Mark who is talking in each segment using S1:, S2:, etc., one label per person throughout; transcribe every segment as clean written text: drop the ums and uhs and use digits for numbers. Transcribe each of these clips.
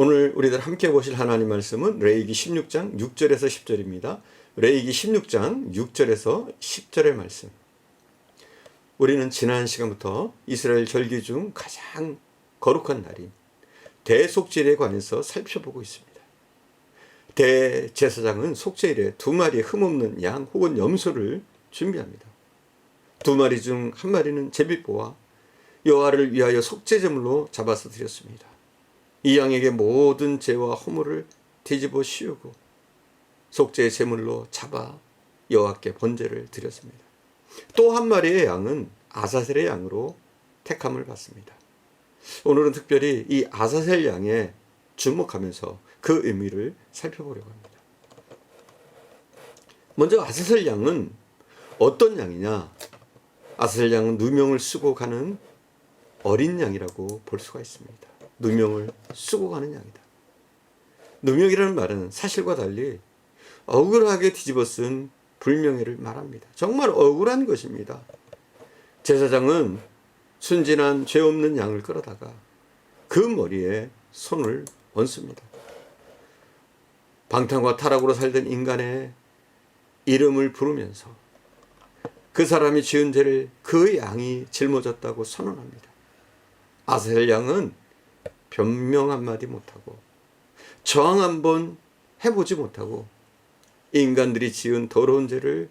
S1: 오늘 우리들 함께 보실 하나님 말씀은 레위기 16장 6절에서 10절입니다. 레위기 16장 6절에서 10절의 말씀. 우리는 지난 시간부터 이스라엘 절기 중 가장 거룩한 날인 대속죄일에 관해서 살펴보고 있습니다. 대제사장은 속죄일에 2마리의 흠없는 양 혹은 염소를 준비합니다. 2마리 중 1마리는 제비뽀와 여호와를 위하여 속죄제물로 잡아서 드렸습니다. 이 양에게 모든 죄와 허물을 뒤집어 씌우고 속죄 제물로 잡아 여호와께 번제를 드렸습니다. 또 1마리의 양은 아사셀의 양으로 택함을 받습니다. 오늘은 특별히 이 아사셀 양에 주목하면서 그 의미를 살펴보려고 합니다. 먼저 아사셀 양은 어떤 양이냐? 아사셀 양은 누명을 쓰고 가는 어린 양이라고 볼 수가 있습니다. 누명을 쓰고 가는 양이다. 누명이라는 말은 사실과 달리 억울하게 뒤집어 쓴 불명예를 말합니다. 정말 억울한 것입니다. 제사장은 순진한 죄 없는 양을 끌어다가 그 머리에 손을 얹습니다. 방탕과 타락으로 살던 인간의 이름을 부르면서 그 사람이 지은 죄를 그 양이 짊어졌다고 선언합니다. 아사셀 양은 변명 한마디 못하고 저항 한번 해보지 못하고 인간들이 지은 더러운 죄를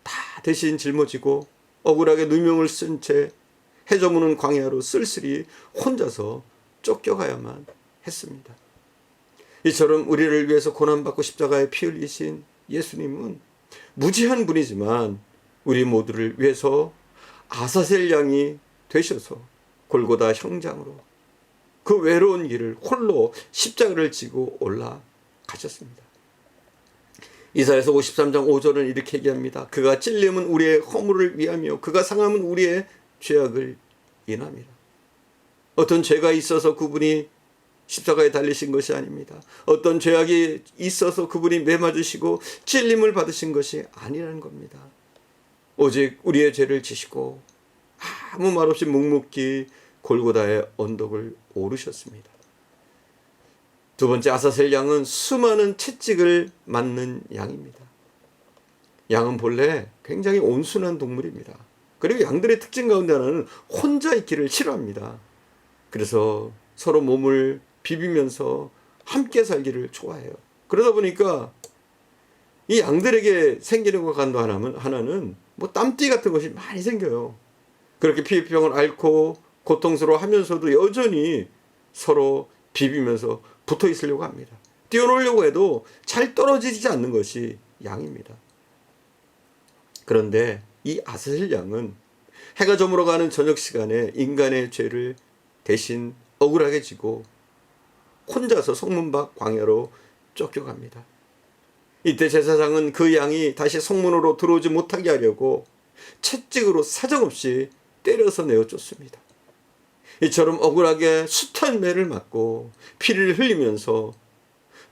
S1: 다 대신 짊어지고 억울하게 누명을 쓴 채 해저무는 광야로 쓸쓸히 혼자서 쫓겨가야만 했습니다. 이처럼 우리를 위해서 고난받고 십자가에 피 흘리신 예수님은 무지한 분이지만 우리 모두를 위해서 아사셀 양이 되셔서 골고다 형장으로 그 외로운 길을 홀로 십자가를 지고 올라가셨습니다. 이사야서 53장 5절은 이렇게 얘기합니다. 그가 찔림은 우리의 허물을 위하며 그가 상함은 우리의 죄악을 인함이라. 어떤 죄가 있어서 그분이 십자가에 달리신 것이 아닙니다. 어떤 죄악이 있어서 그분이 매맞으시고 찔림을 받으신 것이 아니라는 겁니다. 오직 우리의 죄를 지시고 아무 말 없이 묵묵히 골고다의 언덕을 오르셨습니다. 두 번째, 아사셀 양은 수많은 채찍을 맞는 양입니다. 양은 본래 굉장히 온순한 동물입니다. 그리고 양들의 특징 가운데 하나는 혼자 있기를 싫어합니다. 그래서 서로 몸을 비비면서 함께 살기를 좋아해요. 그러다 보니까 이 양들에게 생기는 것 가운데 하나는 뭐 땀띠 같은 것이 많이 생겨요. 그렇게 피부병을 앓고 고통스러워하면서도 여전히 서로 비비면서 붙어 있으려고 합니다. 뛰어놀려고 해도 잘 떨어지지 않는 것이 양입니다. 그런데 이 아사셀 양은 해가 저물어가는 저녁 시간에 인간의 죄를 대신 억울하게 지고 혼자서 성문 밖 광야로 쫓겨갑니다. 이때 제사장은 그 양이 다시 성문으로 들어오지 못하게 하려고 채찍으로 사정없이 때려서 내어 쫓습니다. 이처럼 억울하게 숱한 매를 맞고 피를 흘리면서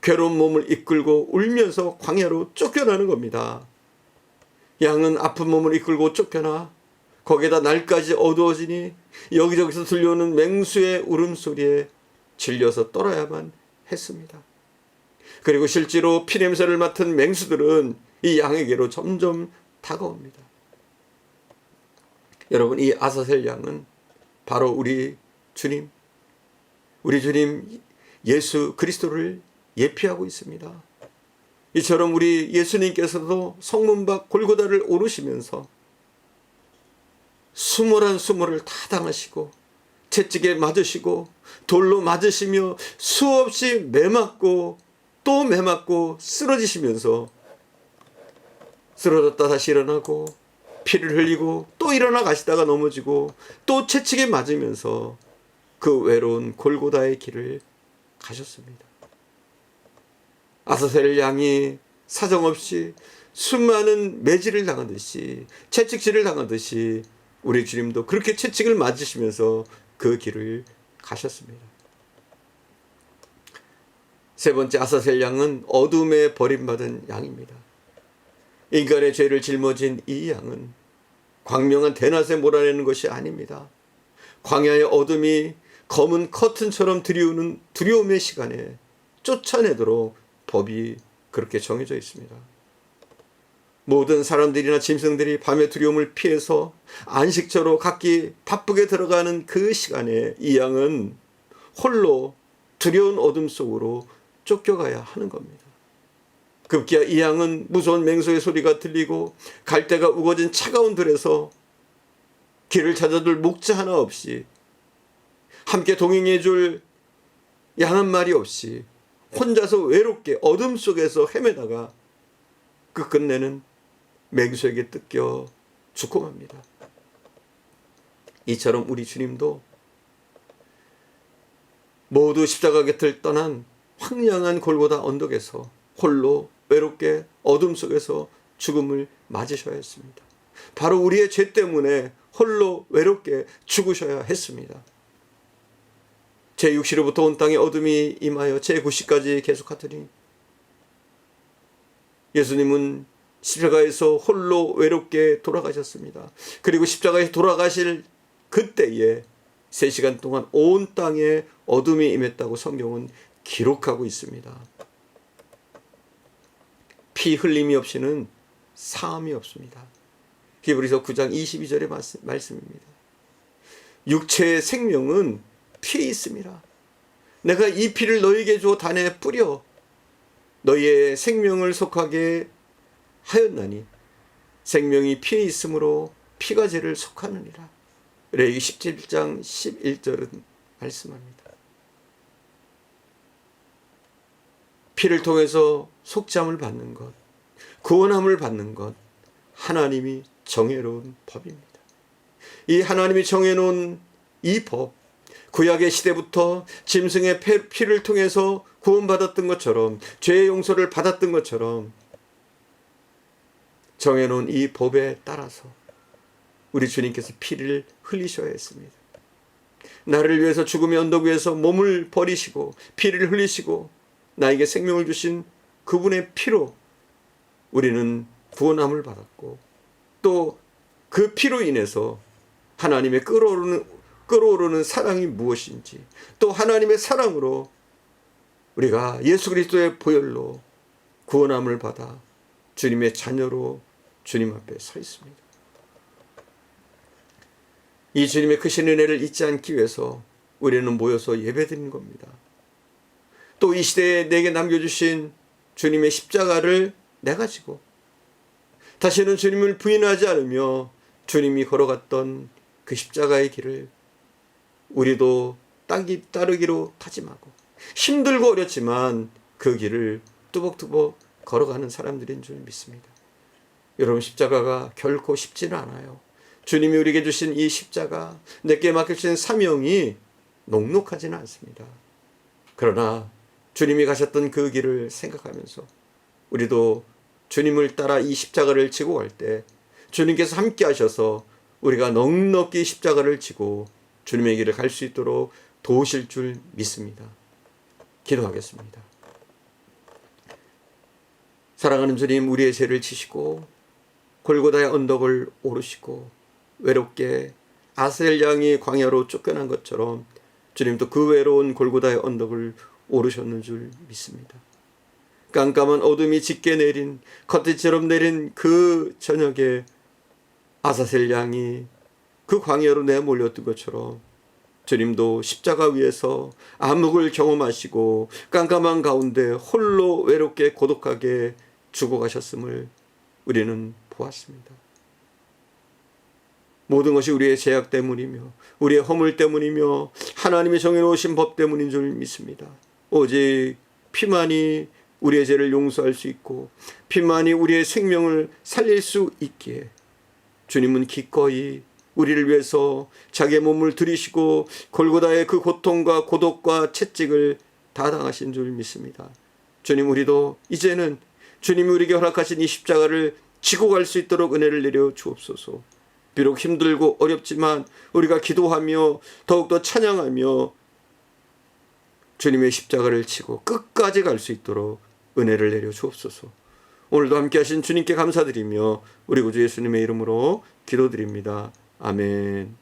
S1: 괴로운 몸을 이끌고 울면서 광야로 쫓겨나는 겁니다. 양은 아픈 몸을 이끌고 쫓겨나 거기에다 날까지 어두워지니 여기저기서 들려오는 맹수의 울음소리에 질려서 떨어야만 했습니다. 그리고 실제로 피냄새를 맡은 맹수들은 이 양에게로 점점 다가옵니다. 여러분, 이 아사셀 양은 바로 우리 주님 예수 그리스도를 예피하고 있습니다. 이처럼 우리 예수님께서도 성문 밖 골고다를 오르시면서 수모란 수모를 다 당하시고 채찍에 맞으시고 돌로 맞으시며 수없이 매맞고 또 매맞고 쓰러지시면서 쓰러졌다 다시 일어나고 피를 흘리고 또 일어나 가시다가 넘어지고 또 채찍에 맞으면서 그 외로운 골고다의 길을 가셨습니다. 아사셀 양이 사정없이 수많은 매질을 당하듯이 채찍질을 당하듯이 우리 주님도 그렇게 채찍을 맞으시면서 그 길을 가셨습니다. 세 번째, 아사셀 양은 어둠에 버림받은 양입니다. 인간의 죄를 짊어진 이 양은 광명한 대낮에 몰아내는 것이 아닙니다. 광야의 어둠이 검은 커튼처럼 들이우는 두려움의 시간에 쫓아내도록 법이 그렇게 정해져 있습니다. 모든 사람들이나 짐승들이 밤의 두려움을 피해서 안식처로 각기 바쁘게 들어가는 그 시간에 이 양은 홀로 두려운 어둠 속으로 쫓겨가야 하는 겁니다. 급기야 이 양은 무서운 맹소의 소리가 들리고 갈대가 우거진 차가운 들에서 길을 찾아둘 목자 하나 없이, 함께 동행해 줄 양 한 마리 없이 혼자서 외롭게 어둠 속에서 헤매다가 끝내는 맹수에게 뜯겨 죽고 맙니다. 이처럼 우리 주님도 모두 십자가 곁을 떠난 황량한 골고다 언덕에서 홀로 외롭게 어둠 속에서 죽음을 맞으셔야 했습니다. 바로 우리의 죄 때문에 홀로 외롭게 죽으셔야 했습니다. 제6시로부터 온 땅에 어둠이 임하여 제9시까지 계속하더니 예수님은 십자가에서 홀로 외롭게 돌아가셨습니다. 그리고 십자가에 돌아가실 그때에 3시간 동안 온 땅에 어둠이 임했다고 성경은 기록하고 있습니다. 피 흘림이 없이는 사함이 없습니다. 히브리서 9장 22절의 말씀입니다. 육체의 생명은 피에 있습니다. 내가 이 피를 너에게 줘 단에 뿌려 너희의 생명을 속하게 하였나니 생명이 피에 있으므로 피가 죄를 속하느니라. 레위기 17장 11절은 말씀합니다. 피를 통해서 속죄함을 받는 것, 구원함을 받는 것, 하나님이 정해놓은 법입니다. 이 하나님이 정해놓은 이 법, 구약의 시대부터 짐승의 피를 통해서 구원받았던 것처럼, 죄의 용서를 받았던 것처럼 정해놓은 이 법에 따라서 우리 주님께서 피를 흘리셔야 했습니다. 나를 위해서 죽음의 언덕 위에서 몸을 버리시고 피를 흘리시고 나에게 생명을 주신 그분의 피로 우리는 구원함을 받았고, 또 그 피로 인해서 하나님의 끓어오르는 사랑이 무엇인지, 또 하나님의 사랑으로 우리가 예수 그리스도의 보혈로 구원함을 받아 주님의 자녀로 주님 앞에 서 있습니다. 이 주님의 크신 은혜를 잊지 않기 위해서 우리는 모여서 예배드리는 겁니다. 또 이 시대에 내게 남겨주신 주님의 십자가를 내가 지고 다시는 주님을 부인하지 않으며 주님이 걸어갔던 그 십자가의 길을 우리도 따르기로 다짐하고 힘들고 어렵지만 그 길을 뚜벅뚜벅 걸어가는 사람들인 줄 믿습니다. 여러분, 십자가가 결코 쉽지는 않아요. 주님이 우리에게 주신 이 십자가, 내게 맡겨주신 사명이 녹록하지는 않습니다. 그러나 주님이 가셨던 그 길을 생각하면서 우리도 주님을 따라 이 십자가를 지고 갈 때 주님께서 함께 하셔서 우리가 넉넉히 십자가를 지고 주님의 길을 갈 수 있도록 도우실 줄 믿습니다. 기도하겠습니다. 사랑하는 주님, 우리의 죄를 지시고 골고다의 언덕을 오르시고 외롭게 아스엘 양이 광야로 쫓겨난 것처럼 주님도 그 외로운 골고다의 언덕을 오르셨는 줄 믿습니다. 깜깜한 어둠이 짙게 내린, 커튼처럼 내린 그 저녁에 아사셀 양이 그 광야로 내몰렸던 것처럼 주님도 십자가 위에서 암흑을 경험하시고 깜깜한 가운데 홀로 외롭게 고독하게 죽어가셨음을 우리는 보았습니다. 모든 것이 우리의 죄악 때문이며 우리의 허물 때문이며 하나님이 정해놓으신 법 때문인 줄 믿습니다. 오직 피만이 우리의 죄를 용서할 수 있고 피만이 우리의 생명을 살릴 수 있기에 주님은 기꺼이 우리를 위해서 자기의 몸을 들이시고 골고다의 그 고통과 고독과 채찍을 다 당하신 줄 믿습니다. 주님, 우리도 이제는 주님이 우리에게 허락하신 이 십자가를 지고 갈 수 있도록 은혜를 내려 주옵소서. 비록 힘들고 어렵지만 우리가 기도하며 더욱더 찬양하며 주님의 십자가를 지고 끝까지 갈 수 있도록 은혜를 내려 주옵소서. 오늘도 함께 하신 주님께 감사드리며 우리 구주 예수님의 이름으로 기도드립니다. 아멘.